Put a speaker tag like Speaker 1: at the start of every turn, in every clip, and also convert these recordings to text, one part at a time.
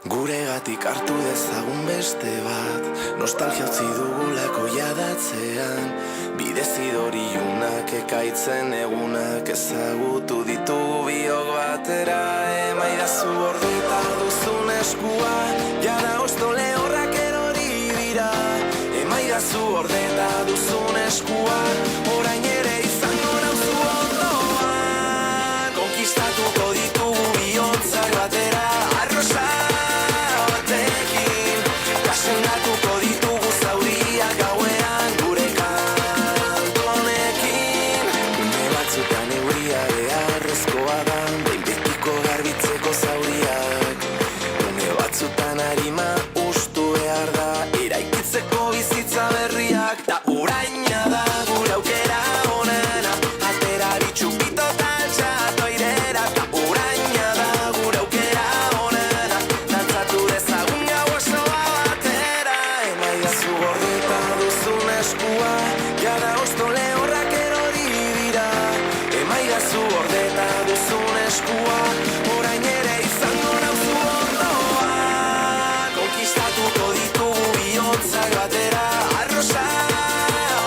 Speaker 1: Guregatik hartu dezagun beste bat, nostalgia utzi dugulako jadatzean. Bidezidori unak ekaitzen egunak ezagutu ditugu biok batera. Emaidazu ordeta duzun eskua, jada osto lehorrak erori dira. Emaidazu ordeta duzun eskua, orain ere izango nauzu ondoan. Konkistatuko ditugu bihotzak batera, arrosa sendatuko ditugu zauriak gauean gure kantu honekin. Une batzutan euria beharrezkoa da, behin betiko garbitzeko zauriak. Une batzutan harima ustu behar da, eraikitzeko bizitza berriak. Ta uraina da gure aukera onena, atera bitxupito taltxatu airera. Ta uraina da gure aukera onena, dantzatu dezagun gau osoa. Eskua, jada osto lehorrak erori dira. Emaidazu ordeta duzun eskua, orain ere izango nauzu ondoan. Konkistatuko ditugu bihotzak batera, arrosa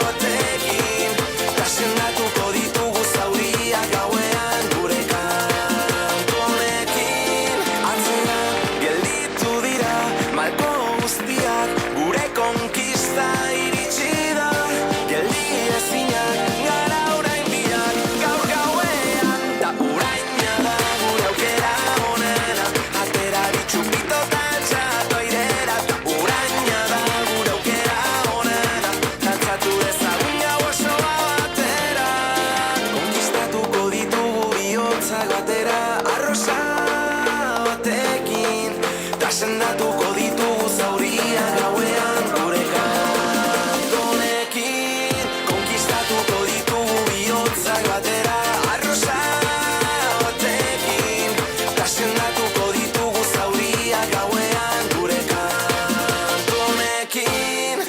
Speaker 1: batekin. Ta sendatuko ditugu zauriak gauean gure kantu honekin. Atzera gelditu dira malko guztiak, gure konkista sendatuko ditugu zauriak gauean gure kantu honekin. Konkistatuko ditugu bihotzak batera, arrosa batekin. Ta sendatuko ditugu zauriak gauean gure kantu honekin.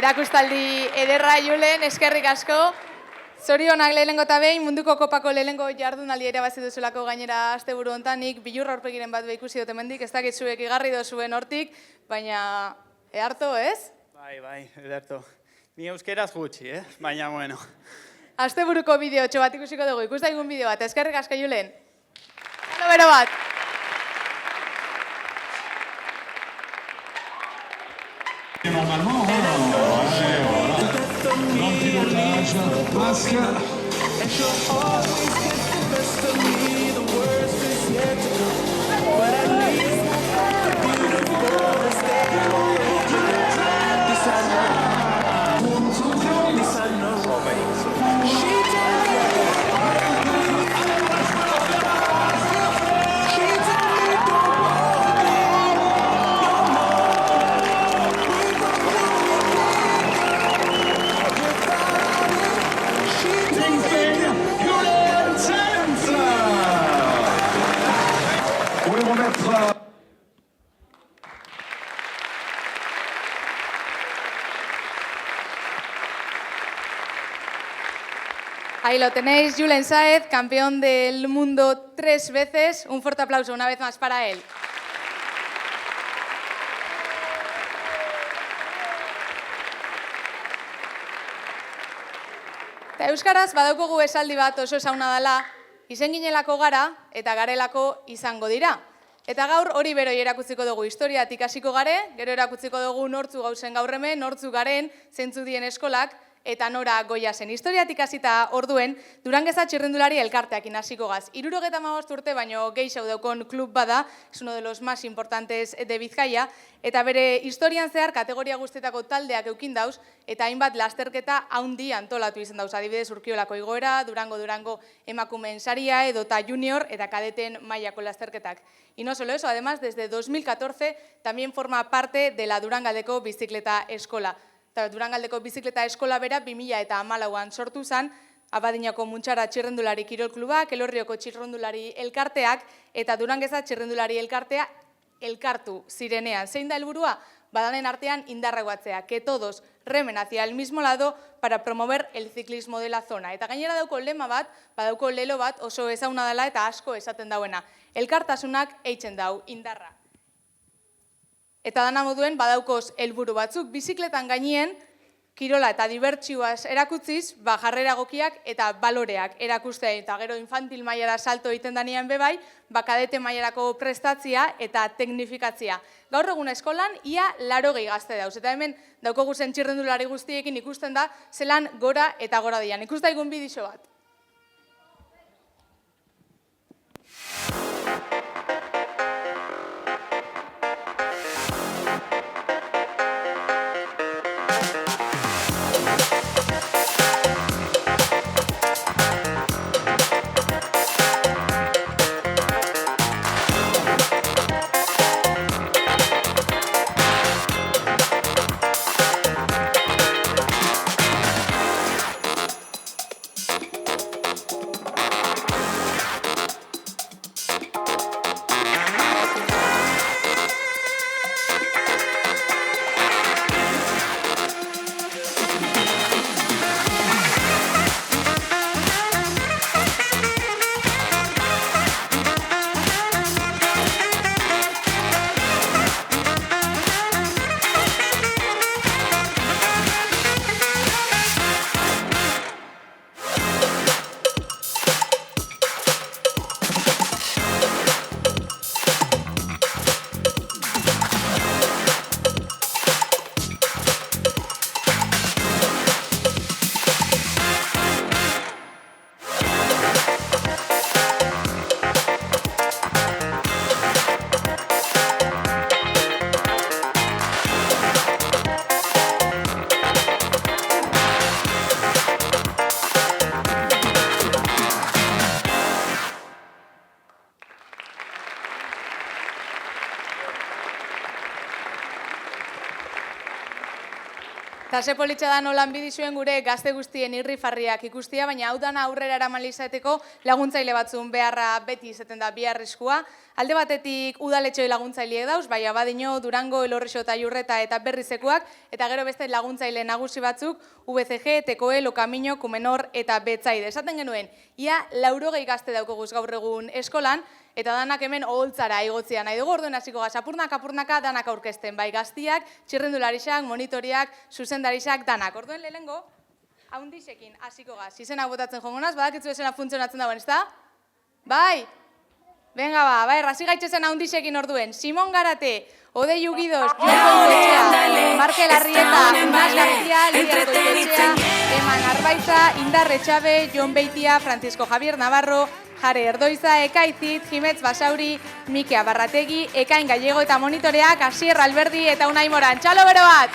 Speaker 2: Erakustaldi ederra Julen, eskerrik asko. Zorionak lehenengo eta behin, munduko kopako lehenengo jardunaldi ere bazi duzulako gainera asteburu hontan, nik bilurra aurpegiren bat ikusi dut hemendik, ez dakit zuek igarri dozuen hortik, baina eharto, ez?
Speaker 3: Bai, ederto. Ni euskeraz gutxi, baina bueno.
Speaker 2: Asteburuko bideotxo bat ikusiko dugu, ikus daigun bideo bat, eskerrik asko Julen. Halo bero bat.
Speaker 4: Normalement, l'anti-pilotage, masque.
Speaker 2: Ahí lo tenéis, Julen Sáez, campeón del mundo 3 veces. Un fuerte aplauso una vez más para él. Eta euskaraz badaukogu esaldi bat oso ezauna dela, izen ginelako gara eta garelako izango dira. Eta gaur hori beroi erakutziko dugu, historiatik hasiko gare, gero erakutziko dugu nortzu gauzen gaur hemen, nortzu garen, zeintzu dien eskolak, eta nora goia zen. Historiatik hasita orduen, Durangeza txirrindulari elkarteakin hasiko gaz. 75 urte baino gehiago daukon klub bada, es uno de los más importantes de Bizkaia, eta bere historian zehar kategoria guztietako taldeak eukin dauz, eta hainbat lasterketa haundi antolatu izan dauz. Adibidez, Urkiolako igoera, Durango emakumeen saria, edota junior eta kadeten mailako lasterketak. Y no solo eso, además, desde 2014 también forma parte de la Durangaldeko Bizikleta Eskola. Durangaldeko Bizikleta Eskola bera 2014an sortu zen, Abadinako Muntxara txirrendulari kirol klubak, Elorrioko txirrendulari elkarteak eta Durangeza txirrendulari elkartea elkartu zirenean. Zein da helburua? Badanen artean indarragoatzea, que todos remen hacia el mismo lado para promover el ciclismo de la zona. Eta gainera dauko lema bat, badauko lelo bat oso ezauna dela eta asko esaten dauena. Elkartasunak eitzen dau indarra. Eta dana moduen badaukoz helburu batzuk, bizikletan gainien, kirola eta dibertsioaz erakutziz, jarrera egokiak eta baloreak erakustea. Eta gero infantil mailara salto egiten danean bebai, kadete mailarako prestatzia eta teknifikatzia. Gaur egun eskolan, ia 80 gazte dauz. Eta hemen daukogu zen txirrendulari guztiekin ikusten da, zelan gora eta gora dian. Ikusta egun bidixo bat. Eta ze politxa da nolan bidizuen gure gazte guztien irrifarriak ikustia, baina hau dana aurrera eraman izateko laguntzaile batzun beharra beti izaten da biharrizkoa. Alde batetik udaletxoi laguntzaileek dauz, bai Abadino, Durango, Elorrixo eta Iurreta eta Berrizekuak, eta gero beste laguntzaile nagusi batzuk, UBCG, Tekoe, Lokamino, Kumenor eta Betzaide. Esaten genuen, ia 80 gazte daukoguz gaur egun eskolan, eta danak hemen oholtzara igotzia nahi dugu, orduen hasiko gaz, apurnaka danak aurkezten, bai gaztiak, txirrendulariak, monitoriak, zuzendariak, danak. Orduen lehengo, haundixekin hasiko gaz, izenak botatzen jongonaz, badakitzu esena funtzionatzen dagoen, ez da? Bai? Venga ba, bai, razi gaitxezen haundixekin orduen. Simon Garate, Odei Ugidos, Markel Arrieta, Mas García, Lidia Koitxea, Eman Arbaiza, Indar Etxabe, Jon Beitia, Francisco Javier Navarro, Jare Erdoiza, Ekaizit, Jimetz Basauri, Mike Abarrategi, Ekain Gallego eta monitoreak, Asier Alberdi eta Unai Moran. Txalo bero bat!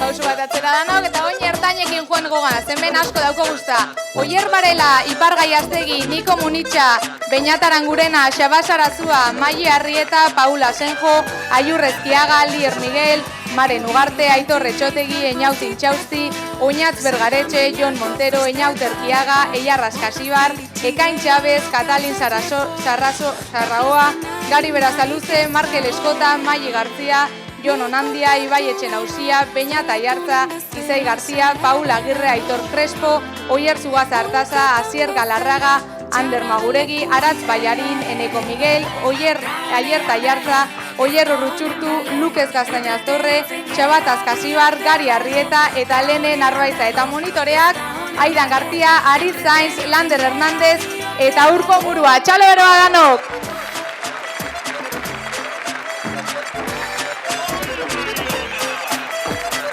Speaker 2: Pausu bat atzera danok, eta oin ertain zeinekin joan gogana, hemen asko dauko guzta. Oier Barela, Ipar Gaiaztegi, Niko Munitxa, Beñat Arangurena, Xabas Arazua, Maile Arrieta, Paula Senjo, Aiur Ezkiaga, Lier Miguel, Maren Ugarte, Aitor Etxotegi, Eñaut Intxausti, Oñatz Bergaretxe, Jon Montero, Eñaut Erkiaga, Eiarras Kasibar, Ekain Txabez, Katalin Sarraoa, Gari Berazaluze, Markel Eskota, Maili Garzia, Jon Onandia, Ibai Etxenausia, Beñat Aiartza, Izei Garzia, Paula Agirre, Aitor Crespo, Oier Zugaza Artaza, Asier Galarraga, Ander Maguregi, Aratz Ballarin, Eneko Miguel, Oier Aierta Aiartza, Oier Urrutxurtu, Lukez Gaztainaz Torre, Txabat Azkasibar, Gari Arrieta eta Lene Narraiza eta monitoreak, Aidan Gartia, Aritz Zainz, Lander Hernandez eta Urko Murua. Txalo beroa danok!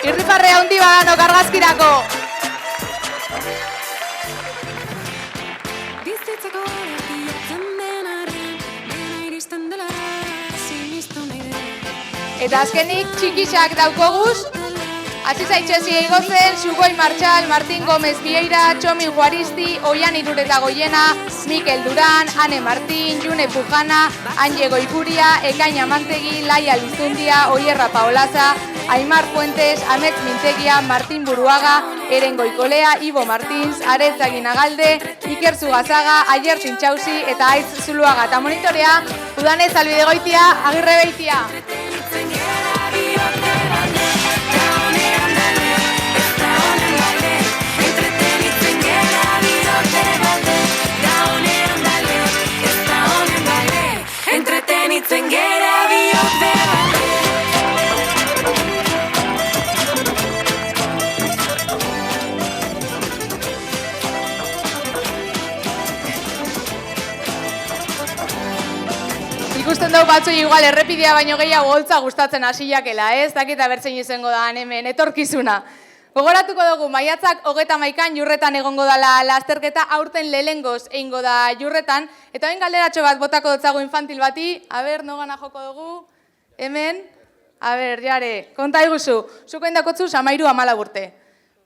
Speaker 2: Irrifarre handi badanok argazkirako!
Speaker 5: Bizitzako bilatzen denaren, dena iristen dela, sinistu nahi dela.
Speaker 2: Eta azkenik txikixak daukoguz, hasi zaitxezi egozen, Xugoi Martxal, Martin Gomez Vieira, Txomin Juaristi, Oian Irureta Goiena, Mikel Duran, Ane Martin, June Pujana, Anje Goikuria, Ekain Amantegi, Laia Lizundia, Oierra Paolaza, Aimar Fuentes, Ametz Mintegia, Martin Buruaga, Eren Goikolea, Ibo Martins, Aretz Aginagalde, Iker Zugazaga, Aier Txintxausi eta Aitz Zuluaga. Eta monitorea, Udanez Albidegoitia, Agirre Beitia.
Speaker 5: Entretenitzen gera bihotze balde.
Speaker 2: Ikusten dugu batzu igual errepidea baino gehiago holtza gustatzen hasiakela, ez? Dakita bertzein izango da hemen etorkizuna. Gogoratuko dugu, maiatzak 31an Jurretan egongo dala lasterketa, aurten lehengoz egingo da Jurretan, eta hain galderatxo bat botako dutzago infantil bati, nogana joko dugu, hemen, jare, konta iguzu, zuko indakotzu 13-14 urte.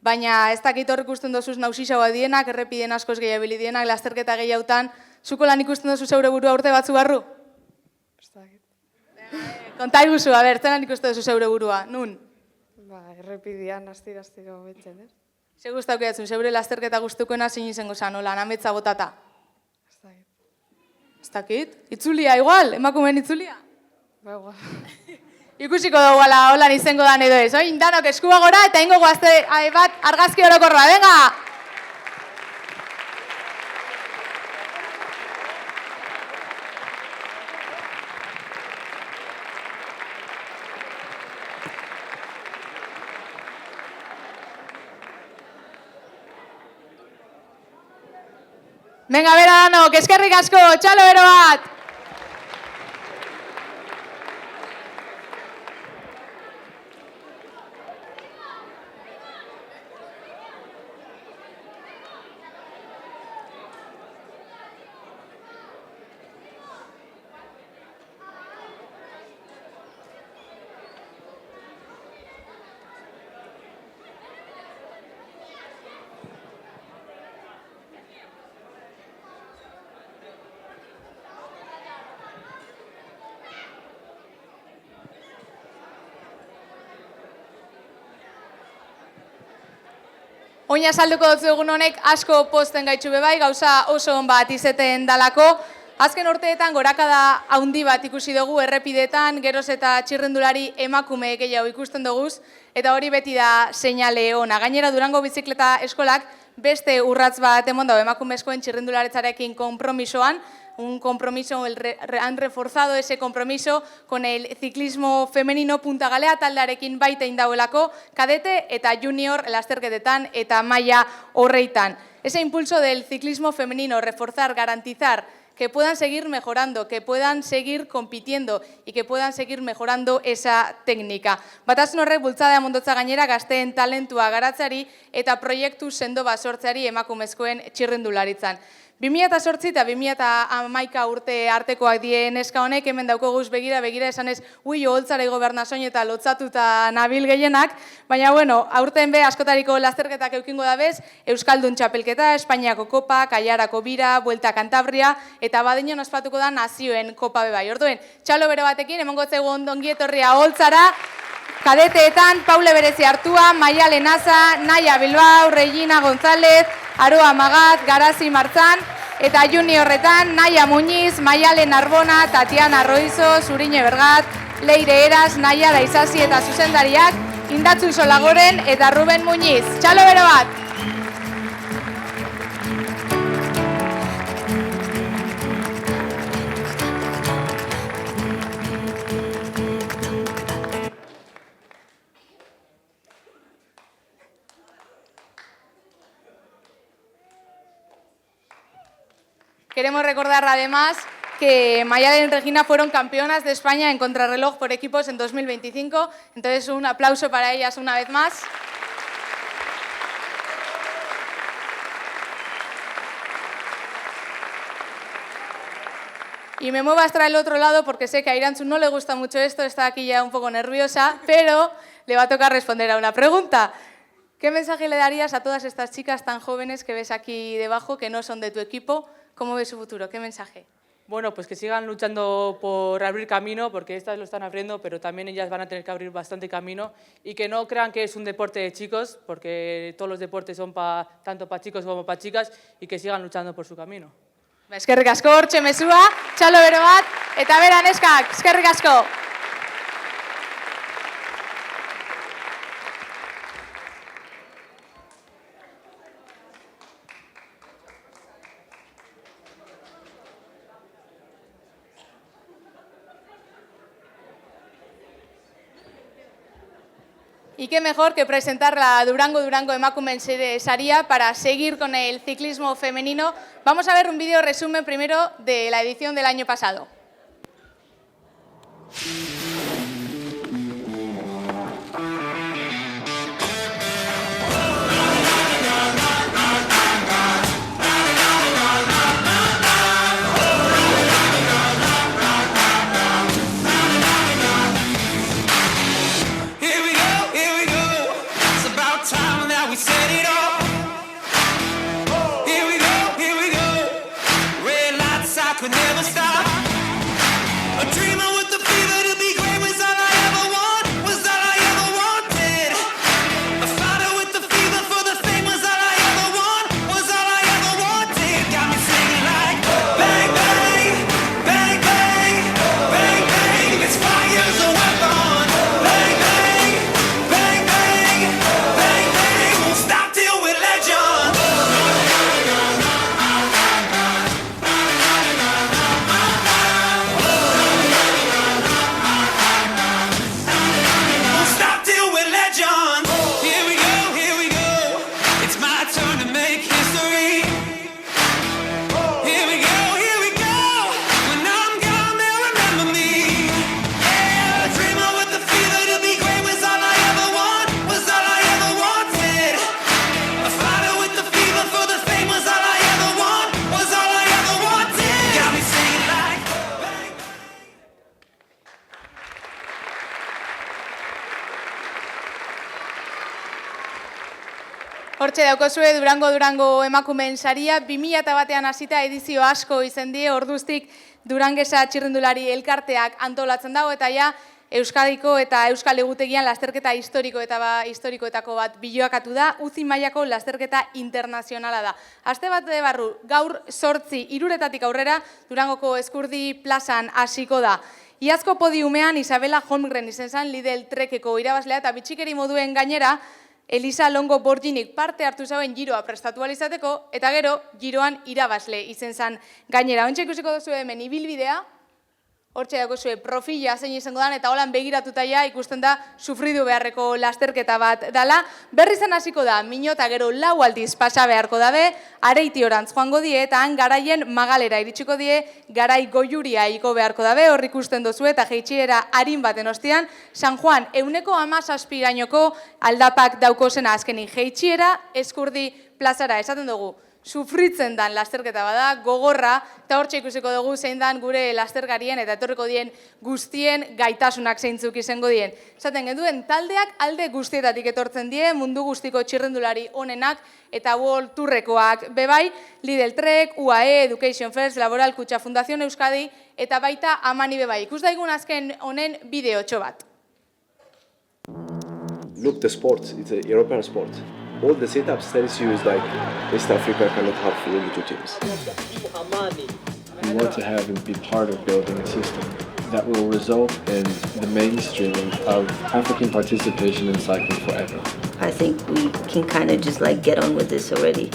Speaker 2: Baina ez dakit hor ikusten dozuz nausixagoa dienak, errepiden askoz gehiabili dienak, lasterketa gehiautan, zuko lan ikusten dozu zeure burua urte batzu barru? Konta iguzu, zelan ikusten dozu zeure burua, nun?
Speaker 6: Errepidean, astiro betzen, ez?
Speaker 2: Ze guztauko jatzen, zeure lasterketa guztukoena zein izango zan, hola, nametza botata? Ez dakit? Itzulia, igual? Emakumeen itzulia?
Speaker 6: Ba, igual.
Speaker 2: Ikusiko dugu holan izango dan edo ez, oin, danok eskua gora eta ingo guazte bat argazki orokorra, venga! Venga, bera danok, eskerrik asko, txalo bero bat! Oina salduko dutzu egun honek asko posten gaitxu bebai, gauza oso on bat izeten dalako. Azken urteetan gorakada haundi bat ikusi dugu errepidetan, geroz eta txirrendulari emakume gehiago ikusten duguz, eta hori beti da seinale ona. Gainera Durango Bizikleta Eskolak beste urratz bat emon dago emakumezkoen txirrendularitzarekin konpromisoan, un compromiso, han reforzado ese compromiso con el ciclismo femenino Punta Galea taldearekin baita indauelako, kadete eta junior lasterketetan eta maila horreitan. Ese impulso del ciclismo femenino, reforzar, garantizar que puedan seguir mejorando, que puedan seguir compitiendo y que puedan seguir mejorando esa técnica. Batasun horrek bultzada mondotza gainera gazteen talentua garatzari eta proiektu sendo bat sortzeari emakumezkoen txirrendularitzan. 2008 eta 2011 urte artekoak die neska honek, hemen daukoguz begira esanez, oholtzara gobernasoin eta lotzatuta nabil gehienak, baina, bueno, aurten be askotariko lasterketak eukingo da bez, Euskaldun txapelketa, Espainiako kopa, Kaiarako bira, Buelta Kantabria, eta badinen ospatuko da nazioen kopa bebai. Orduen, txalo bero batekin, emongo zego ondongi etorria oholtzara, kadeteetan, Paule Berezi Artua, Maialen Aza, Naia Bilbao, Regina González, Aroa Magat, Garazi Martzan, eta juniorretan, Naia Muñiz, Maialen Arbona, Tatiana Roizo, Zurine Bergat, Leire Eras, Naia Daizasi eta zuzendariak, Indatzu Solagoren eta Ruben Muñiz. Txalo bero bat! Queremos recordar además que Maialen y Regina fueron campeonas de España en contrarreloj por equipos en 2025, entonces un aplauso para ellas una vez más. Y me muevo hasta el otro lado porque sé que a Iranzu no le gusta mucho esto, está aquí ya un poco nerviosa, pero le va a tocar responder a una pregunta. ¿Qué mensaje le darías a todas estas chicas tan jóvenes que ves aquí debajo, que no son de tu equipo? ¿Cómo ves su futuro? ¿Qué mensaje?
Speaker 7: Bueno, pues que sigan luchando por abrir camino, porque estas lo están abriendo, pero también ellas van a tener que abrir bastante camino, y que no crean que es un deporte de chicos, porque todos los deportes son tanto para chicos como para chicas, y que sigan luchando por su camino.
Speaker 2: Eskerrik asko, hortxe mezua, txalo bero bat, eta bera neskak, eskerrik asko. Y qué mejor que presentar la Durango Emakumeen Saria para seguir con el ciclismo femenino. Vamos a ver un vídeo resumen primero de la edición del año pasado.
Speaker 1: Could never stop. A dreamer with the fever to be great was all I ever want, was all I ever wanted. A fighter with the fever for the fame was all I ever want, was all I ever wanted. Got me singing like bang bang, bang bang, bang bang. This fire's a weapon. Bang bang, bang bang, bang bang. Won't stop till we're legends.
Speaker 2: Hortxe daukozue Durango Emakumeen Saria, 2001an hasita edizio asko izen die, orduztik Durangesa txirrindulari elkarteak antolatzen dago, eta ja Euskadiko eta Euskal Egutegian lasterketa historikoetako bat biloakatu da, UCI mailako lasterketa internazionala da. Aste bat barru, gaur 8 iruretatik aurrera, Durangoko Eskurdi plazan hasiko da. Iazko podiumean Isabela Holmgren izen zen Lidl Trekeko irabazlea, eta bitxikeri moduen gainera, Elisa Longo Borginik parte hartu zauen giroa prestatu izateko, eta gero giroan irabazle izen zen gainera. Ontsa ikusiko duzu hemen ibilbidea, hortxe daukozue profila zein izango dan, eta holan begiratuta ja ikusten da sufridu beharreko lasterketa bat dala. Berri zen hasiko da, minota gero 4 aldiz pasa beharko dabe, Areiti orantz joango die, eta han garaien Magalera iritsiko die, garai Goiuria iko beharko dabe, hor ikusten duzu, eta jeitxiera harin baten ostean, San Juan 17% aldapak daukozena azkenik jeitxiera Eskurdi plazara, esaten dugu. sufritzen dan lasterketa bada, gogorra, eta hortxe ikusiko dugu zein dan gure lasterkarien eta etorriko dien guztien gaitasunak zeintzuk izango dien. Esaten genduen, taldeak alde guztietatik etortzen die, mundu guztiko txirrendulari onenak eta World Tourrekoak bebai, Lidl Trek, UAE, Education First, Laboral Kutxa Fundación Euskadi, eta baita Amani bebai. Ikus daigun azken honen bideotxo bat.
Speaker 8: Look, the sport, it's a European sport. All the setups tells you is like East Africa cannot have only two teams.
Speaker 9: We want to have and be part of building a system that will result in the mainstreaming of African participation in cycling forever.
Speaker 10: I think we can kind of just like get on with this already.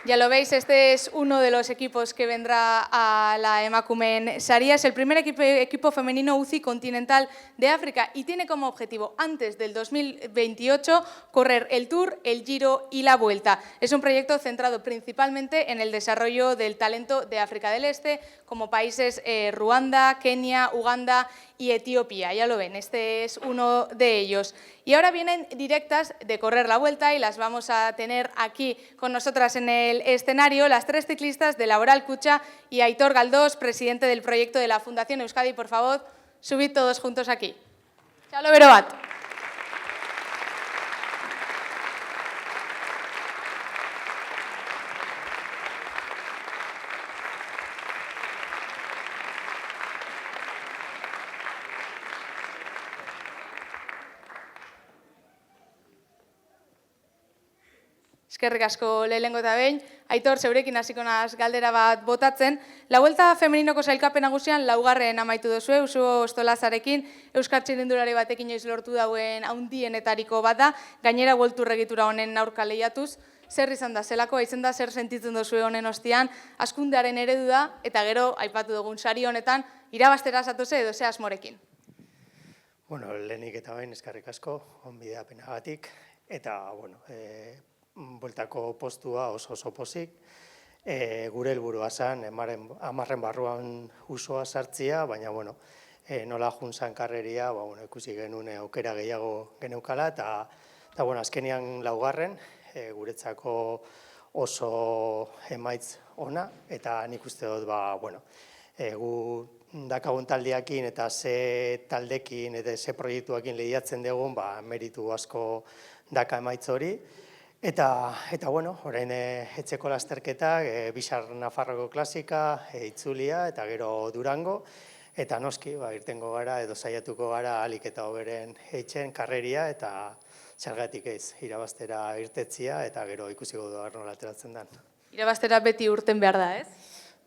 Speaker 2: Ya lo veis, este es uno de los equipos que vendrá a la Emakumeen Saria. Es el primer equipo femenino UCI continental de África y tiene como objetivo, antes del 2028, correr el Tour, el Giro y la Vuelta. Es un proyecto centrado principalmente en el desarrollo del talento de África del Este, como países Ruanda, Kenia, Uganda y Etiopía. Ya lo ven, este es uno de ellos. Y ahora vienen directas de correr la Vuelta y las vamos a tener aquí con nosotras en el escenario, las tres ciclistas de Laboral Kutxa y Aitor Galdós, presidente del proyecto de la Fundación Euskadi. Por favor, subid todos juntos aquí. Txalo bero bat. Eskerrik asko lehenengo eta behin. Aitor, zeurekin hasiko naz galdera bat botatzen. La Vuelta Femeninoko sailkapen nagusian laugarren amaitu duzu, Usu Ostolazarekin, Euskal Txirrindulari batekin inoiz lortu dauen handienetariko bat da, gainera World Tour egitura honen aurka lehiatuz. Zer izan da, zelako aizen da, zer sentitzen duzu honen ostian, askundearen eredu da, eta gero, aipatu dugun sari honetan, irabaztera zatoze edo ze asmorekin.
Speaker 11: Bueno, lehenik eta behin eskerrik asko, onbideapenagatik, eta, bueno, bueltako postua oso pozik. Gure helburua zen, 10 barruan usoa sartzia, baina, bueno, nola juntzan karreria, ikusi genuen aukera gehiago geneukala, eta, bueno, azkenian laugarren, guretzako oso emaitz ona, eta nik uste dut, bueno, gu dakagun taldeakin eta ze taldekin eta ze proiektuakin lehiatzen dugun, meritu asko daka emaitz hori. Eta bueno, orain etxeko lasterketak, Bixar Nafarroko klasika, Itzulia eta gero Durango, eta noski, irtengo gara edo saiatuko gara ahalik eta hoberen eitzen karreria eta zergatik ez, irabaztera irtetzia eta gero ikusiko du nola ateratzen den.
Speaker 2: Irabaztera beti urten behar da, ez?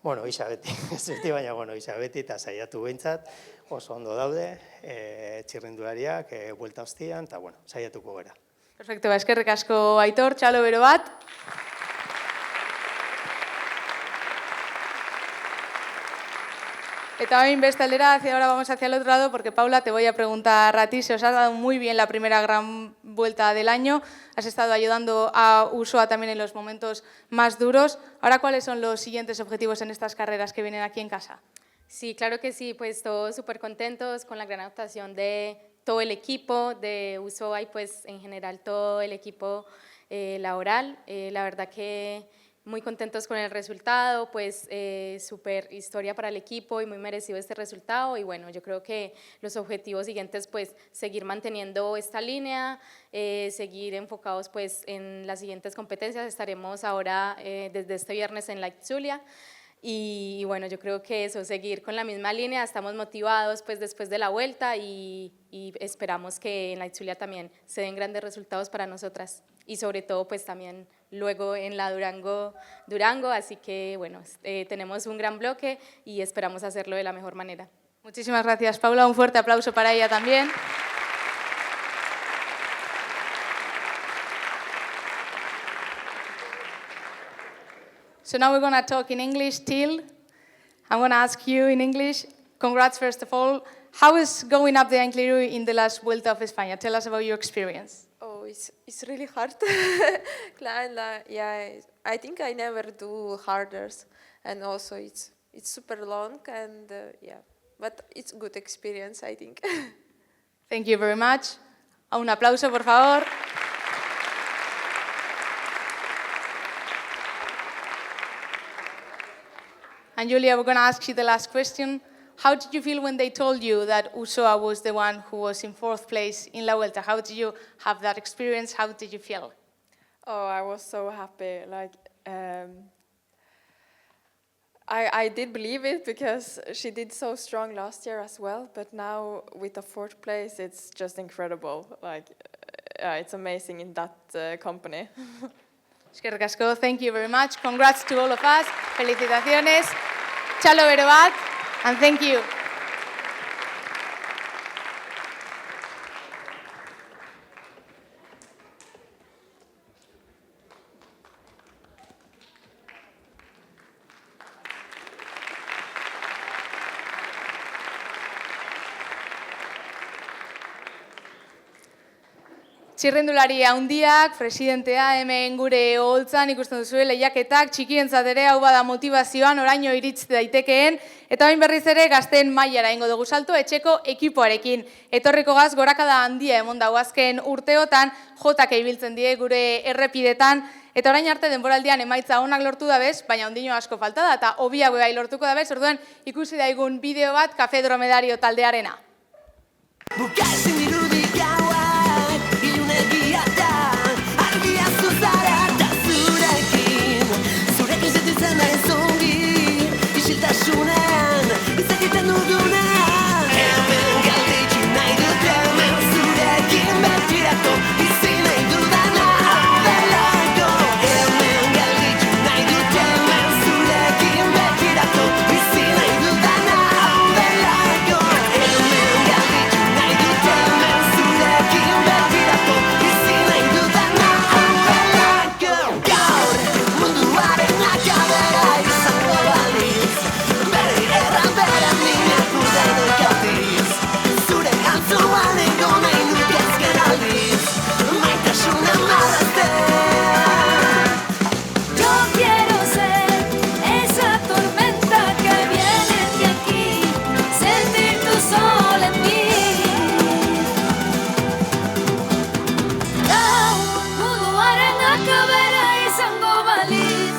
Speaker 11: Bueno, isa beti, ez beti, baina bueno, isa beti eta saiatu behintzat, oso ondo daude, txirrindulariak, buelta hostian, eta bueno, saiatuko gara.
Speaker 2: Perfecto, eskerrik asko Aitor, txalo bero bat. Eta hoy beste aldera, ahora vamos hacia el otro lado porque Paula, te voy a preguntar a ti, se os ha dado muy bien la primera gran vuelta del año, has estado ayudando a Usoa también en los momentos más duros. Ahora, ¿cuáles son los siguientes objetivos en estas carreras que vienen aquí en casa?
Speaker 12: Sí, claro que sí, pues todos súper contentos con la gran actuación de todo el equipo de Usoa y pues en general todo el equipo laboral. La verdad que muy contentos con el resultado, pues súper historia para el equipo y muy merecido este resultado. Y bueno, yo creo que los objetivos siguientes, pues seguir manteniendo esta línea, seguir enfocados pues en las siguientes competencias. Estaremos ahora desde este viernes en la Itzulia. Y bueno, yo creo que eso, seguir con la misma línea, estamos motivados pues después de la vuelta y esperamos que en la Itzulia también se den grandes resultados para nosotras y sobre todo pues también luego en la Durango, así que bueno, tenemos un gran bloque y esperamos hacerlo de la mejor manera.
Speaker 2: Muchísimas gracias, Paula, un fuerte aplauso para ella también. So now we're going to talk in English. Till, I'm going to ask you in English, congrats first of all. How is going up the Incliru in the last Vuelta of España? Tell us about your experience.
Speaker 6: Oh, it's really hard. Yeah, I think I never do harders, and also it's super long, and yeah, but it's good experience, I think.
Speaker 2: Thank you very much. Un aplauso, por favor. And Julia, we're going to ask you the last question. How did you feel when they told you that Usoa was the one who was in 4th place in La Vuelta? How did you have that experience? How did you feel?
Speaker 6: Oh, I was so happy. Like, I did believe it because she did so strong last year as well. But now with the 4th place, it's just incredible. Like, it's amazing in that company.
Speaker 2: Eskerrik asko, thank you very much. Congrats to all of us. Felicitaciones. Txalo bero bat, and thank you. Txirrindulari handiak, presidentea, hemen gure oholtzan ikusten duzue lehiaketak, txikientzat ere hau bada motivazioan oraino iritz daitekeen, eta orain berriz ere gazteen mailara ingo dugu salto etxeko ekipoarekin. Etorriko gaz gorakada handia emon dago azken urteotan, jotak ibiltzen die gure errepidetan, eta orain arte denboraldian emaitza onak lortu dabez, baina ondino asko falta da, eta hobiak bai lortuko dabez, orduan ikusi daigun bideo bat Kafe Dromedario taldearena.
Speaker 1: Bukatzen dirudik hauak, ilunegiatan, argia zuzara eta zurekin. Zurekin sentitzen da ezongi, isiltasunean, izakiten dudunean. Hemen galdeitxu nahi dut hemen zurekin betirako, bizi nahi dudana delako. Hemen galdeitxu nahi dut hemen zurekin betirako, bizi nahi dudana delako. Hemen galdeitxu nahi dut hemen zurekin betirako, bizi nahi dudana delako. Gaur munduaren akabera izango balitz, bere erran bere minak urdeno kautiz. Zure antzuan ego nahi nuke azken aldiz, maitasuna marrazten.
Speaker 5: Yo quiero ser esa tormenta que viene de aquí, sentir tu sol en mí. Munduaren akabera izango balitz,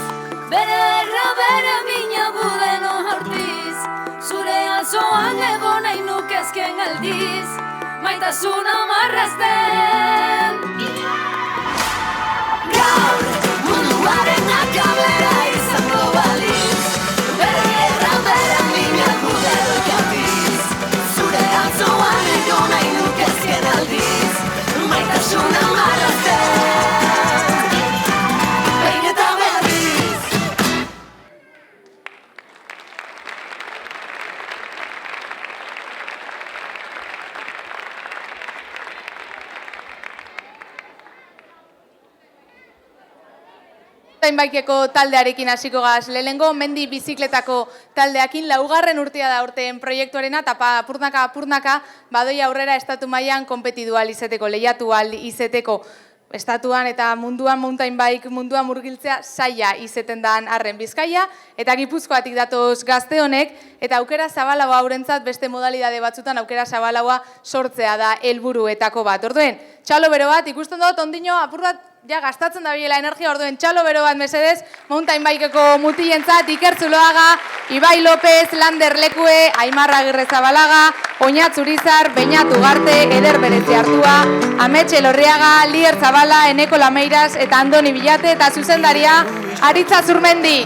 Speaker 5: bere erra bere mina budeno jaurtiz. Zure alzoan egon nahi nuke azken aldiz, maitasuna marrazten.
Speaker 1: Gaur munduaren akabera izango balitz, bere erra bere minak budeno kautiz. Zure antzuan ego nahi nuke azken aldiz, maitasuna marrazten. Behin eta berriz.
Speaker 2: Baikeko taldearekin hasiko gaz, lehengo mendi bizikletako taldeakin laugarren urtea da urteen proiektuarena, eta apurnaka badoi aurrera estatu mailan konpetidu ahal izeteko, lehiatu ahal izeteko. Estatuan eta munduan mountain bike munduan murgiltzea zaila izeten dan arren Bizkaia, eta Gipuzkoatik datoz gazte honek, eta aukera zabalagoa haurentzat beste modalidade batzutan aukera zabalagoa sortzea da helburuetako bat. Orduen, txalo bero bat, ikusten dut, ondino apur bat ja gastatzen da bilela energia, orduen txalo bero bat mesedez, mountain bikeko mutilentzat, Iker Zuloaga, Ibai López, Lander Lekue, Aimar Agirrezabalaga, Oñat Zurizar, Beñat Ugarte, Eder Berezi Artua, Ametxe Lorriaga, Lier Zabala, Eneko Lameiras eta Andoni Bilate, eta zuzendaria Aritza Zurmendi.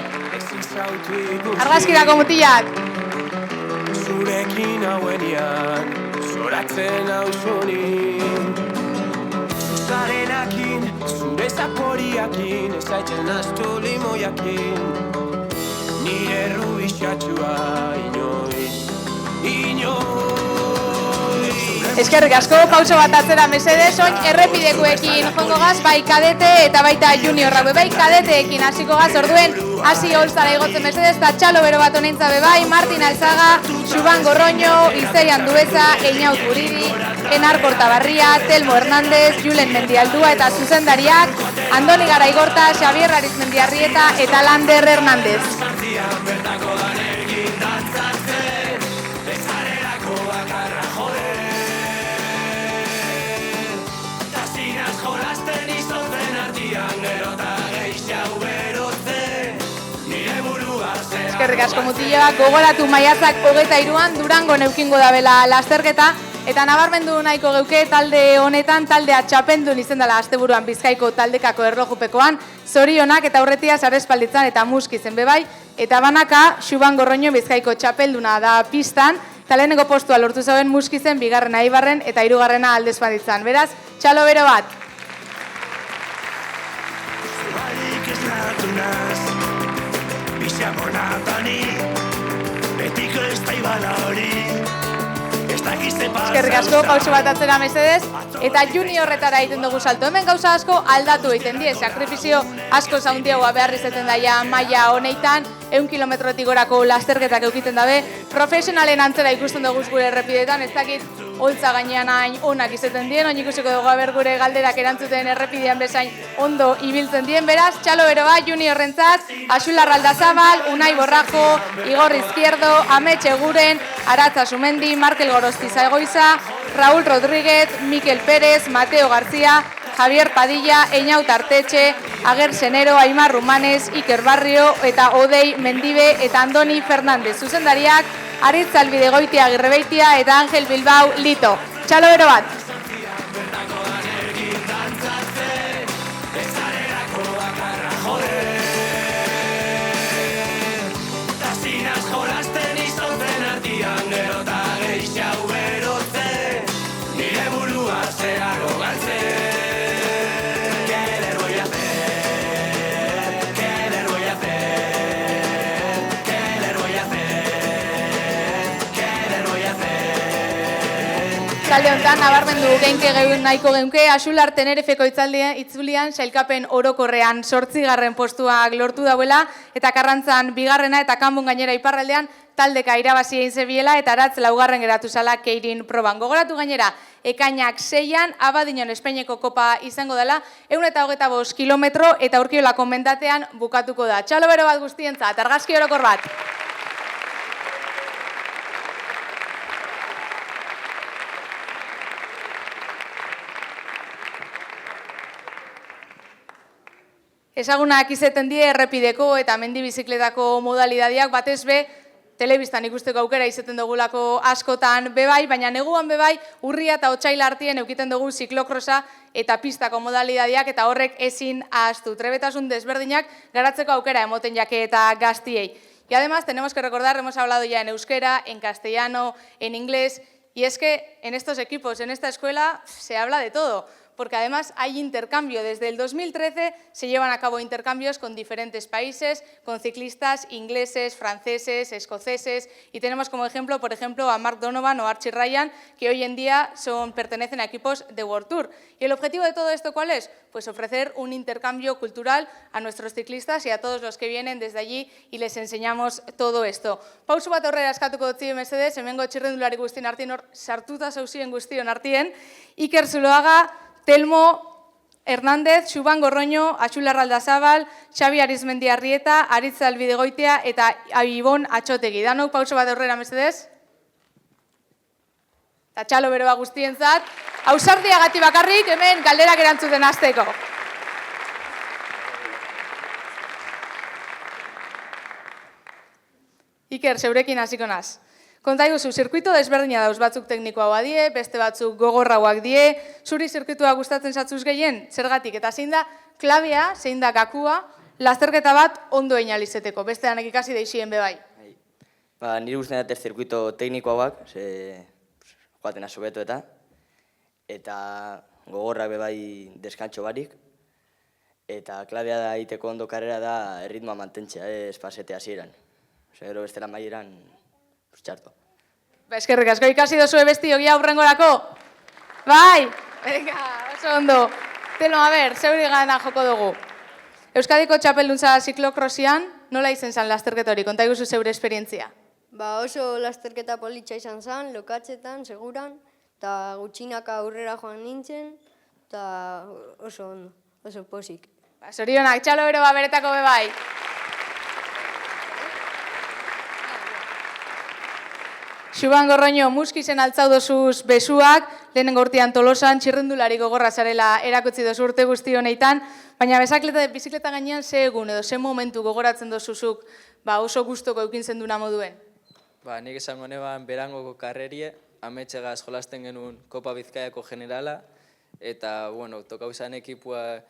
Speaker 2: Argazkirako mutilak.
Speaker 1: Zurekin hauenian, zoratzen hausoni. Zarenakin, zure zaporiakin, ezaitzen astu limoiakin. Nire rubixatxua inoiz, inoiz.
Speaker 2: Eskerrik asko, pauso bat atzera mesedez, oin errepidekoekin joango gaz, bai kadete eta baita juniorra, bai kadeteekin hasiko gaz, orduen hasi holzara igotzen mesedez, eta txalo bero bat honeintza bai, Martin Alzaga, Xuban Gorroño, Izerian Dueza, Einaut Buridi, Enar Kortabarria, Telmo Hernández, Julen Mendialdua eta zuzendariak, Andoni Garaigorta, Xavier Arizmendiarrieta eta Lander Hernández. Eskerrik asko mutiloak, gogoratu maiatzak 23an Durango neukingo dabela lasterketa, eta nabarmendu nahiko geuke talde honetan taldea txapendun izen dela asteburuan Bizkaiko taldekako erlojupekoan, zorionak eta aurretia Sarespalditzan eta Muskizen bebai, eta banaka Xuban Gorroño Bizkaiko txapelduna da pistan, eta lehenengo postua lortu zauen Muskizen, bigarrena Eibarren eta hirugarrena Aldezpaditzan. Beraz, txalo bero bat! Eskerrik asko, pauso bat atzera mesedez, eta juniorretara egiten dugu salto. Hemen gauza asko aldatu egiten die, sakrifizio asko zaundiagoa behar izaten daia maila honeitan, 100 kilometrotik gorako lasterketak eukiten dabe, profesionalen antzera ikusten dugu gure errepideetan, ez dakit holtza gainean hain onak izaten dien, oin ikusiko dugu aber gure galderak erantzuten errepidean bezain ondo ibiltzen dien, beraz, txalo bero bat, juniorrentzat, Axular Aldazabal, Unai Borrajo, Igor Izquierdo, Ametxe Guren, Aratza Sumendi, Markel Gorostiza Egoiza, Raúl Rodríguez, Mikel Pérez, Mateo García, Javier Padilla, Einaut Artetxe, Ager Senero, Aimar Rumanes, Iker Barrio eta Odei Mendibe eta Andoni Fernández. Zuzendariak, Aritz Albidegoitia Agirrebeitia eta Ángel Bilbao Lito. Txalo bero bat! Talde honetan, nabarmendu genke geun nahiko geunke, Axular Tenerifeko itzulian sailkapen orokorrean 8. postuak lortu dauela, eta Karrantzan bigarrena eta Kanbon gainera iparraldean taldeka irabazi egin zebiela eta Aratz 4. geratu zala Keirin proban. Gogoratu gainera, ekainak 6an Abadiñon Espainiako kopa izango dela, 125 kilometro eta Urkiola konbentatean bukatuko da. Txalo bero bat guztientzat, argazki orokor bat! Ezagunak izeten die errepideko eta mendi bizikletako modalidadiak batez be, telebistan ikusteko aukera izeten dugulako askotan bebai, baina neguan bebai urria eta otsaila artien eukiten dugu ziklokrosa eta pistako modalidadiak eta horrek ezin ahaztu. Trebetasun desberdinak garatzeko aukera emoten jake eta gaztiei. Y además tenemos que recordar, hemos hablado ya en euskera, en castellano, en inglés, y es que en estos equipos, en esta escuela, se habla de todo. Porque además hay intercambio. Desde el 2013 se llevan a cabo intercambios con diferentes países, con ciclistas ingleses, franceses, escoceses, y tenemos como ejemplo, por ejemplo, a Mark Donovan o Archie Ryan, que hoy en día pertenecen a equipos de World Tour. ¿Y el objetivo de todo esto cuál es? Pues ofrecer un intercambio cultural a nuestros ciclistas y a todos los que vienen desde allí y les enseñamos todo esto. Pausu bat aurrera eskatuko dutzi mesedez, hemengo txirrendulari guztien artien hor sartuta zauzien guztion artien, Iker Zuloaga, Telmo Hernández, Xuban Gorroño, Axular Aldazabal, Xavi Arizmendiarrieta, Aritz Albidegoitia eta Ibon Atxotegi. Danok pauso bat aurrera mesedez. Eta txalo bero bat guztientzat. Ausardiagatik bakarrik hemen galderak erantzuten hasteko. Iker, zeurekin hasiko naz. Konta iguzu, zirkuito desberdina dauz, batzuk teknikoa die, beste batzuk gogorrauak die, zuri zirkuitoa gustatzen zatzuz gehien, zergatik, eta zein da klabea, zein da gakua, lasterketa bat ondo einalizeteko, beste danek ikasi deixien bebai.
Speaker 13: Nire guztien dut zirkuito teknikoak, joaten asobeto eta gogorrak bebai deskantxo barik, eta klabea da iteko ondo karrera da erritmoa mantentzea, espasete hasieran. Gero bestela maieran, txarto.
Speaker 2: Eskerrik asko ikasi dozue besti ogia aurrengorako. Bai, venga, oso ondo. Telo, a ber, zeuri gana joko dugu. Euskadiko txapelduntza ziklokrosian, nola izen zan lasterketa hori? Konta iguzu zeure esperientzia.
Speaker 14: Ba oso lasterketa politxa izan zen, lokatzetan, seguran, eta gutxinaka aurrera joan nintzen, eta oso ondo, oso posik.
Speaker 2: Ba, zorionak, txalo bero beretako bebai. Xuban Gorroño, muskizen altzau dozuz besuak, lehenengo urtean Tolosan, txirrendulari gogorra zarela erakutsi dozu urte guzti honeitan, baina bizikleta gainean ze egun edo ze momentu gogoratzen dozuzuk oso gustoko eukin zenduna moduen?
Speaker 15: Nik esango neban berangoko karrerie, ametxegaz jolasten genuen Kopa Bizkaiako generala, eta, tokau izan ekipuaz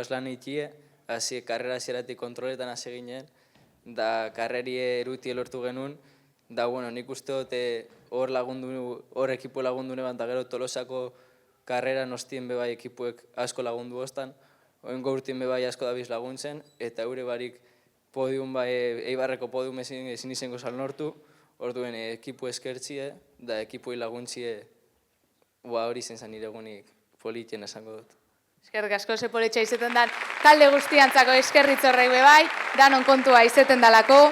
Speaker 15: lan ikie, hasi karrera zieratik kontroletan hasi ginen, da karrerie erutie lortu genuen, da, nik uste dut hor ekipu lagundu neban, eta gero Tolosako karrera nostien bebai ekipuek asko lagundu hostan, oen gaurtien bebai asko dabiz laguntzen, eta eure barik podium Eibarreko podium ezin izango salnortu, orduen ekipu eskertzie, da ekipuei laguntzie, hori zen nire egunik politien esango dut.
Speaker 2: Eskerrik asko ze politxa izeten dan, talde guztiantzako eskerritzorrek bebai, danon kontua izeten dalako.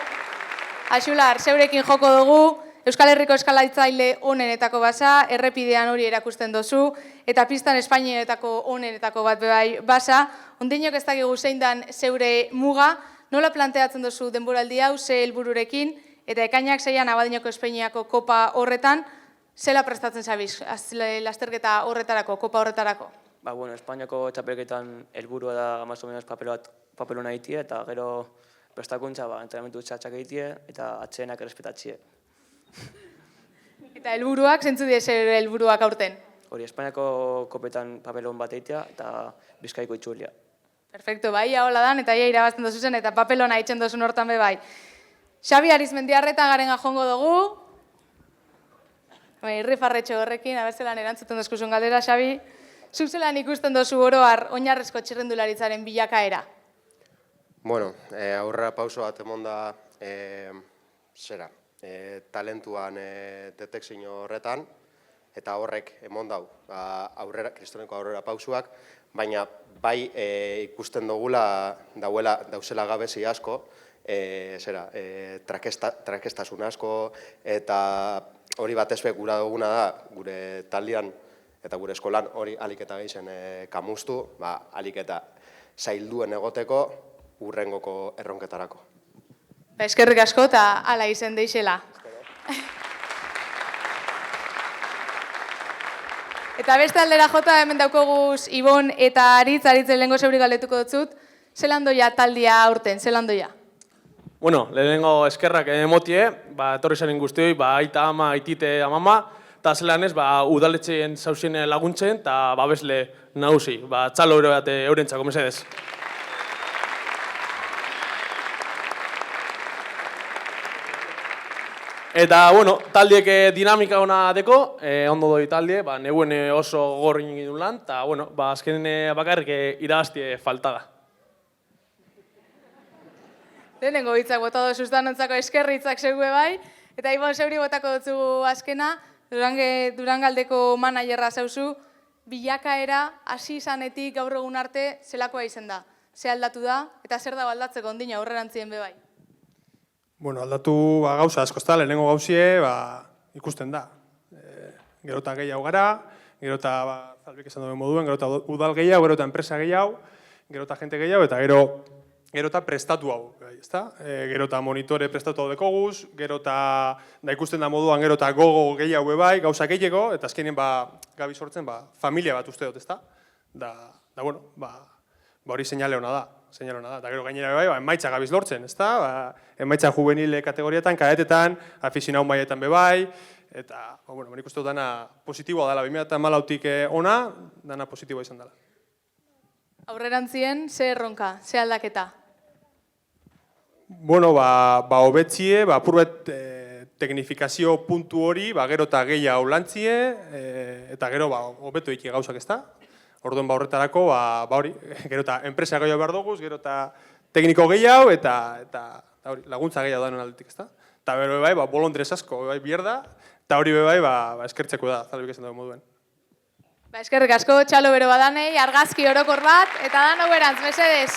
Speaker 2: Axular, zeurekin joko dugu, Euskal Herriko eskalaitzaile onenetako basa, errepidean hori erakusten dozu, eta pistan Espainietako onenetako bat bebai basa. Ondinok ez dakigu zein dan zeure muga, nola planteatzen dozu denboraldi hau, ze helbururekin, eta ekainak zeian Abadinoko Espainiako kopa horretan, zela prestatzen zabiz, lasterketa horretarako, kopa horretarako?
Speaker 16: Espainiako txapelketan helburua da más o menos papelona egitie, eta gero prestakuntza entrenamentu txatxak egitie, eta atxeenak errespetatzie.
Speaker 2: Eta helburuak, zentzu die zer helburuak aurten?
Speaker 16: Hori, Espainiako kopetan papelon bat egitea, eta Bizkaiko itxulia.
Speaker 2: Perfecto, bai, hola dan, eta ia irabazten dozuzen, eta papelona itxen dozun hortan be bai. Xabi Arizmendiarreta garen jongo dugu. Irri farretxo horrekin, abertzelan erantzuten dozkuzun galdera, Xabi. Zuk zelan ikusten dozu oroar oinarrezko txirrendularitzaren bilakaera?
Speaker 17: Aurrera pauso bat emon da talentuan detekzio horretan, eta horrek emon dau kristoneko aurrera pausuak, baina bai ikusten dugula dauzela gabezi asko, trakestasun asko, eta hori batezbek gura duguna da, gure taldean eta gure eskolan hori alik eta gehizen kamustu, alik eta zailduen egoteko urrengoko erronketarako.
Speaker 2: Eskerrik asko eta ala izen deixela. Eta beste aldera jota hemen daukoguz Ibon eta Aritzen lehenko zeuri galdetuko dutzut, zelan doia taldia aurten, zelan doia?
Speaker 18: Lehenengo eskerrak emotie, etorri zaren guztioi, aita ama, aitite amama, eta zelan ez, udaletxeen zauzien laguntzen, eta babesle nagusi, txalo hori bat eurentzako, mesedez. Eta, taldiek dinamika hona deko, ondo doi talde, neguen oso gorri egin lan, eta, azkenen bakarrik irabaztie faltada.
Speaker 2: Lehenengo hitzak bota dozuz danontzako eskerritzak zegue bai, eta Ibon zeuri botako dutzugu azkena, Durangaldeko managerra zauzu, bilakaera hasi izanetik gaur egun arte zelakoa izen da, ze aldatu da, eta zer da aldatzeko ondina aurrerantzien bebai?
Speaker 19: Aldatu gauza asko lehenengo gauzie ikusten da. Gerota gehiago gara, gerota zalbik esan duen moduen, gerota udal gehiago, gerota enpresa gehiago, gerota jente gehiago, eta gerota prestatu hau. Gerota monitore prestatu hau dekoguz, gerota ikusten da moduan gerota gogo gehiago bai, gauza gehiago, eta azkenien gabi sortzen familia bat uste dut, ezta? Hori seinale hona da. Eta gero gainera bai, emaitza gabiz lortzen, ezta? Emaitza juvenile kategoriatan, kadetetan, afizionau maietan bebai, eta, nik uste dut dana positiboa dela, 2014tik ona, dana positiboa izan dela.
Speaker 2: Aurrerantzien, ze erronka, ze aldaketa?
Speaker 19: Hobetzie, apurbet teknifikazio puntu hori, gero eta gehiago lantzie, eta gero hobeto iki gauzak, ezta? Orduan horretarako, hori, gero eta enpresa gehiago behar duguz, gero eta tekniko gehiago, eta laguntza gehiago da non aldetik, ezta? Eta bero bai, bolondrez asko, bierda, Eta hori bebai, eskertzeko da, Zalbik esan dugu moduen.
Speaker 2: Eskerrik asko, txalo bero badanei, argazki orokor bat, eta dan hauerantz, mesedez.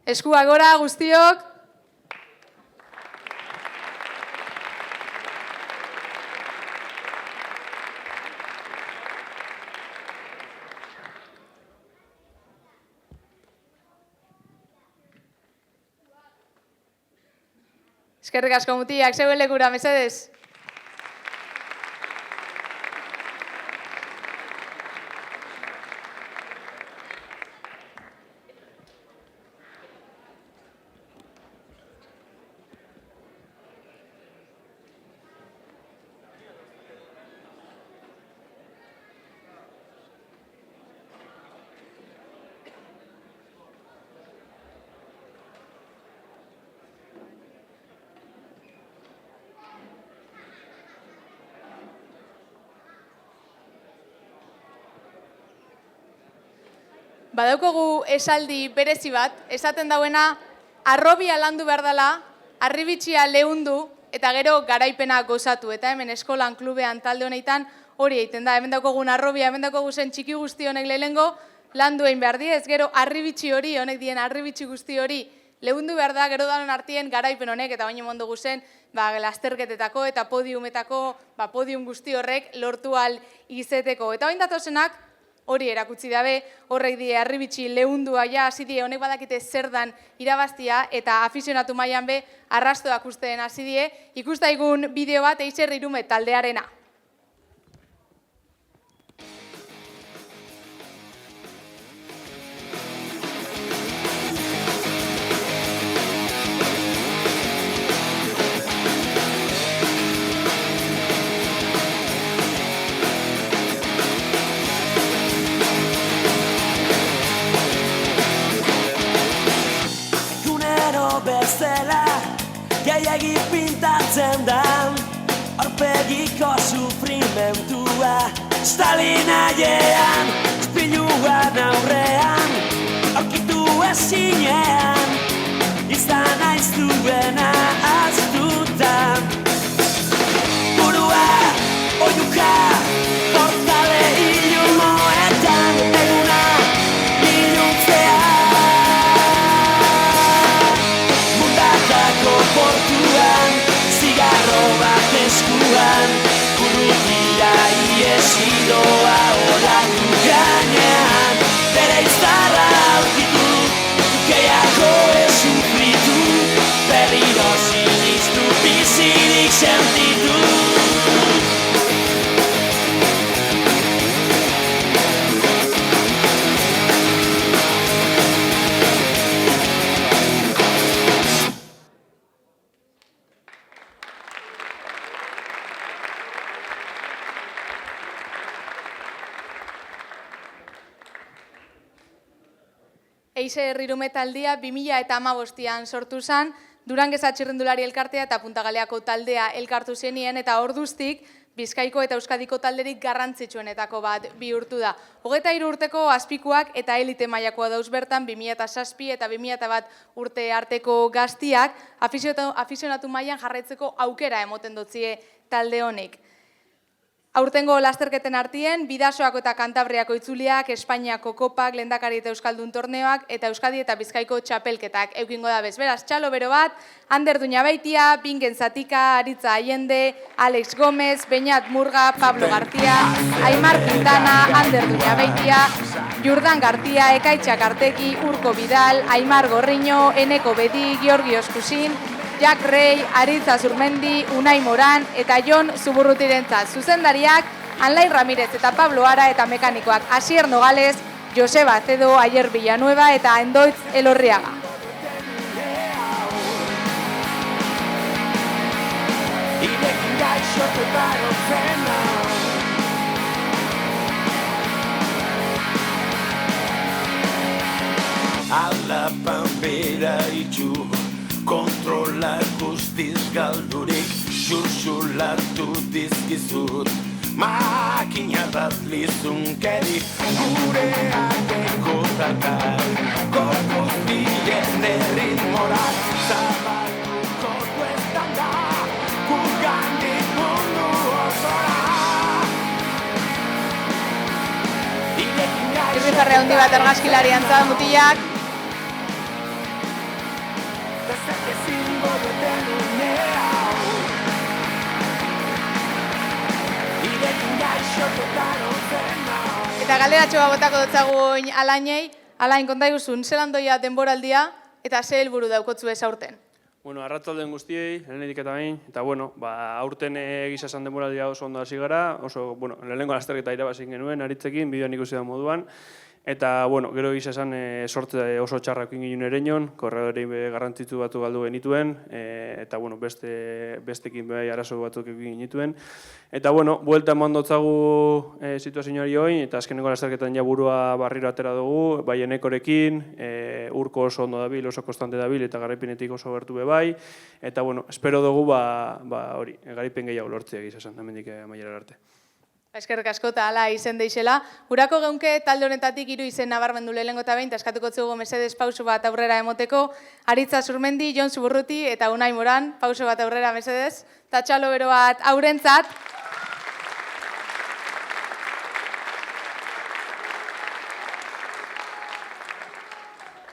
Speaker 2: Eskua gora guztiok. Eskerrik asko mutiak, zeuen lekura, mesedez. Badaukogu esaldi berezi bat, esaten dauena, arrobia landu behar dela, arribitxia lehundu, eta gero garaipena gozatu. Eta hemen eskolan, klubean, talde honetan hori egiten da. Hemen daukogun arrobia, hemen daukogu zen txiki guzti honek lehenengo, landu egin behar diez, gero arribitxi hori, honek dien arribitxi guzti hori, lehundu behar da, gero danon artien garaipen honek, eta baino mondogu zen, lasterketetako eta podiumetako, podium guzti horrek lortu al izeteko. Eta bain datozenak, hori erakutsi dabe, horrek die arribitxi lehundua ja, hasi die honek badakite zer dan irabaztia eta afizionatu mailan be arrastoak usten hasi die, ikustaigun bideo bat Eiser Irume taldearena.
Speaker 1: Bezala, gehiagi pintatzen da, aurpegiko sufrimentua. Stalin aiean, espiluan aurrean, aurkitu ezinean, izan aiztuena aztuta. Burua, oiuka, portale ilumoetan, eguna, iluntzea. Portuan, zigarro bat eskuan, urrutira iesidoa olatu gainean, bere izarra aurkitu, gehiago esufritu, berriro siniztu, bizirik sentitu.
Speaker 2: Eiser Irume taldea 2015an sortu zen, Durangeza txirrindulari elkartea eta Puntagaleako taldea elkartu zenien eta orduztik Bizkaiko eta Euskadiko talderik garrantzitsuenetako bat bihurtu da. 23 urteko azpikuak eta elite mailakoa dauz bertan 2007 eta 2001 urte arteko gaztiak afizionatu mailan jarraitzeko aukera emoten dotzie talde honek. Aurtengo lasterketen artien, Bidasoako eta Kantabriako itzuliak, Espainiako kopak, Lehendakari eta Euskaldun torneoak, eta Euskadi eta Bizkaiko txapelketak eukingo da bez. Beraz, txalo bero bat, Ander Duñabeitia, Bingen Zatika, Aritza Allende, Alex Gómez, Beñat Murga, Pablo García, Aimar Quintana, Ander Duñabeitia, Jurdan García, Ekaitxak Artegi, Urko Vidal, Aimar Gorriño, Eneko Bedi, Georgios Kusin, Jack Rey, Aritza Zurmendi, Unai Moran eta Jon Zuburrutirentzat. Zuzendariak, Anlai Ramirez eta Pablo Ara eta mekanikoak Asier Nogales, Joseba Acedo, Aier Villanueva eta Endoitz Elorriaga.
Speaker 1: Ala panpera itxu, kontrola guztiz galdurik, xurxulatu dizkizut, makina bat lizunkeri gureak ekotakar gorpuztien erritmorak zabalduko duestan da gugandik mundu osora
Speaker 2: Irrifarre handi bat argazkilarian zan mutilak. Eta galderatxo bat botako dutzagun Alainei. Alain, konta iguzun, zelan doia denboraldia eta ze helburu daukotzu ez aurten?
Speaker 16: Bueno, arratzalden guztiei, lehenetik eta bain, eta bueno, aurten egisa esan denboraldia oso ondo hasi gara, oso, bueno, lehenengo lasterketa irabazin genuen, aritzekin, bideoan ikusi da moduan, eta, bueno, gero egisa esan sorte oso txarrak ingin ereinon, korredorei garrantzitsu batu galdu genituen, eta, bueno, bestekin behar arazo batzuk egin genituen. Eta, bueno, buelta eman dotzagu situazioari hori, eta azkeneko lasterketan ja burua barriro atera dugu, bai enekorekin, urko oso ondo dabil, oso konstante dabil, eta garaipenetik oso gertu bai, eta, bueno, espero dugu, hori, garaipen gehiago lortzea egiz esan, hemendik amaiera arte.
Speaker 2: Eskerrik asko eta hala izen deixela. Gurako geunke talde honetatik 3 izen nabarmendu lehenengo eta behin, eskatuko zugu mesedez pauso bat aurrera emoteko. Aritza Zurmendi, Jon Zuburruti eta Unai Moran, pauso bat aurrera mesedez. Eta txalo bero bat aurentzat.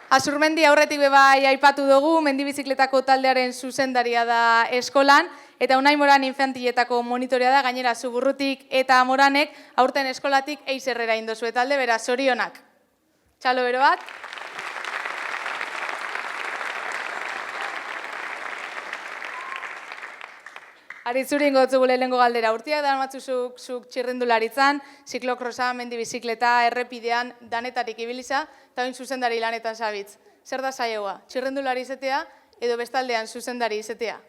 Speaker 2: Azurmendi aurretik bebai aipatu dugu, mendibizikletako taldearen zuzendaria da eskolan, eta Unai Moran infantiletako monitorea da, gainera Zuburrutik eta Moranek aurten eskolatik eizerrera indozue talde, beraz, zorionak. Txalo bero bat. Aritzuri ingotzu gule lehenko galdera. Urtiak da zuk txirrindularitzan, ziklokrosa, mendibizikleta, errepidean, danetarik ibiliza, eta oin zuzendari lanetan zabitz. Zer da saioa? Txirrindulari izetea edo bestaldean zuzendari izetea?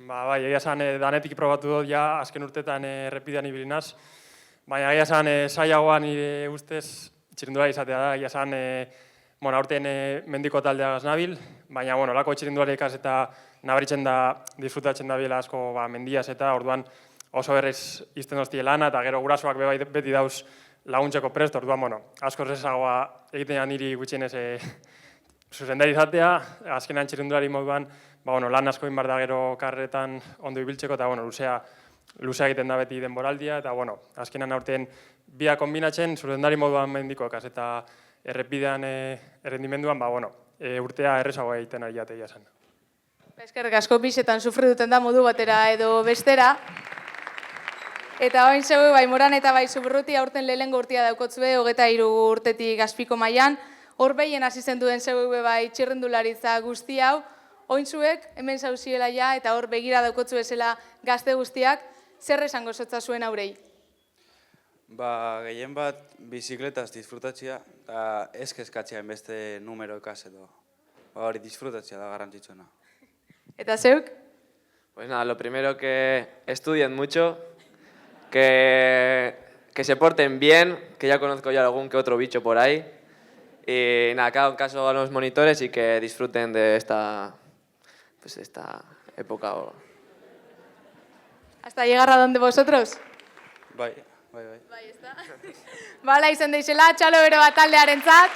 Speaker 20: Bai, egia esan danetik probatu dut ja, azken urtetan errepidean ibilinaz. Baina egia esan saiagoa nire ustez txirrindulari izatea da, egia esan aurten mendiko taldea nabil, baina lako txirrindulari ikaz eta nabaritzen da, disfrutatzen da biela asko mendiaz eta orduan oso berriz izten doztie lana eta gero gurasoak beti dauz laguntzeko prest, orduan asko errezagoa egiten niri gutxienez zuzendari izatea, azkenan txirrindulari moduan lan asko inbar da gero karretan ondo ibiltzeko eta luzea egiten da beti denboraldia eta azkenan aurten bia kombinatzen zuzendari moduan mendiko ekaz eta errepidean errendimenduan urtea errezagoa egiten ari jateia zen.
Speaker 2: Eskerrik asko bizetan sufri duten da modu batera edo bestera. Eta oin zeu, bai Moran eta bai Zuburruti aurten lehenengo urtia daukotzue, 23 urtetik azpiko mailan. Hor behien hasi zen duen zeu bai txirrindularitza guzti hau. Oin zuek, hemen zauziela ja, eta hor begira daukotzu ezela gazte guztiak, zer esango zotza zuen aurrei?
Speaker 21: Gehien bat bizikletaz disfrutatzea, eta ez kezkatzea enbeste numero ekaz edo. Hori disfrutatzea da garrantzitsuena.
Speaker 2: ¿Eta zeuk?
Speaker 22: Pues nada, lo primero que estudien mucho, que se porten bien, que ya conozco ya algún que otro bicho por ahí, y nada, que hagan caso a los monitores y que disfruten de esta época.
Speaker 2: ¿Hasta llegar a donde vosotros?
Speaker 21: Bai.
Speaker 2: Bai, está. Bala izan deixela, txalo bero bat taldearentzat.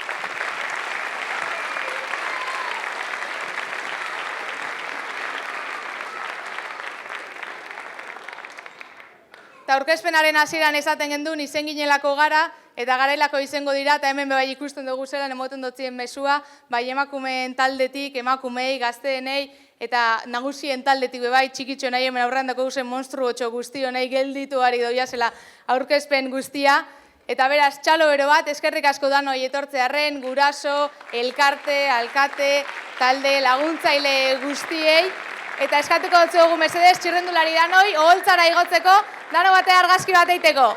Speaker 2: Eta aurkezpenaren hasieran esaten gendun izen ginelako gara, eta garailako izango dira, eta hemen bai ikusten dugu zelan emoten dotzien mesua, bai emakumeen taldetik, emakumei, gazteenei, eta nagusien taldetik bai txikitxo nahi hemen aurrean dako guzen monstruotxo guztio nahi gelditu ari doia zela aurkezpen guztia. Eta beraz, txalo bero bat, eskerrik asko danoi etortzearren, guraso, elkarte, alkate, talde, laguntzaile guztiei. Eta eskatuko dutzu dugu mesedez, txirrendulari danoi, oholtzara igotzeko, dano batea argazki bat eiteko.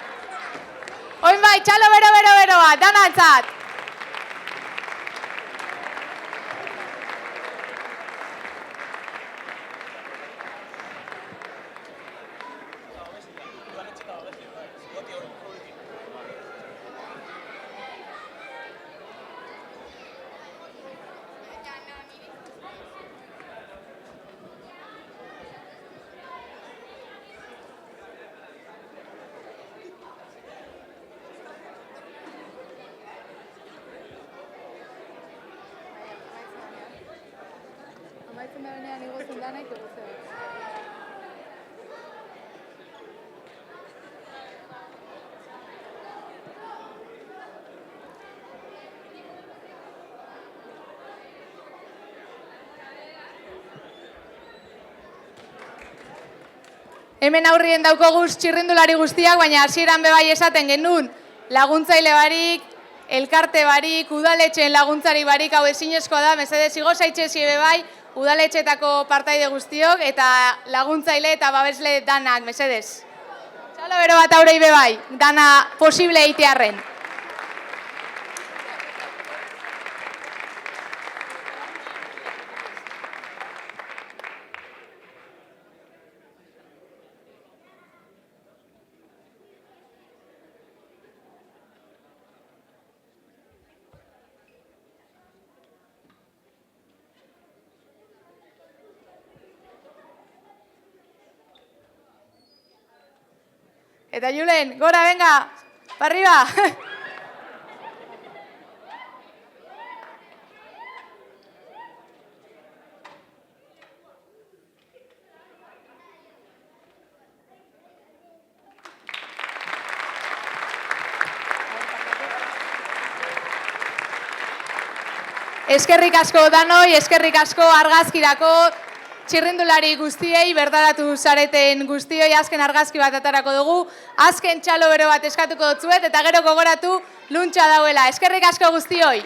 Speaker 2: Oin bai, txalo bero bat, danantzat! igotzen da benean, igotzen da nahi, igotzen da. Hemen aurrien daukoguz txirrindulari guztiak, baina hasieran bebai esaten genuen laguntzaile barik, elkarte barik, udaletxeen laguntzari barik, hau ezinezkoa da, mesedez igo zaitxezi bebai, udaletxetako partaide guztiok, eta laguntzaile eta babesle danak, mesedez. Txalo bero bat aurrei bebai, dana posible eitearren. Eta Julen, gora, venga, parriba! Eskerrik asko danoi, eskerrik asko argazkirako, txirrindulari guztiei, bertaratu zareten guztioi, azken argazki bat atarako dugu, azken txalo bero bat eskatuko dutzuet, eta gero gogoratu luntxa dauela. Eskerrik asko guztioi!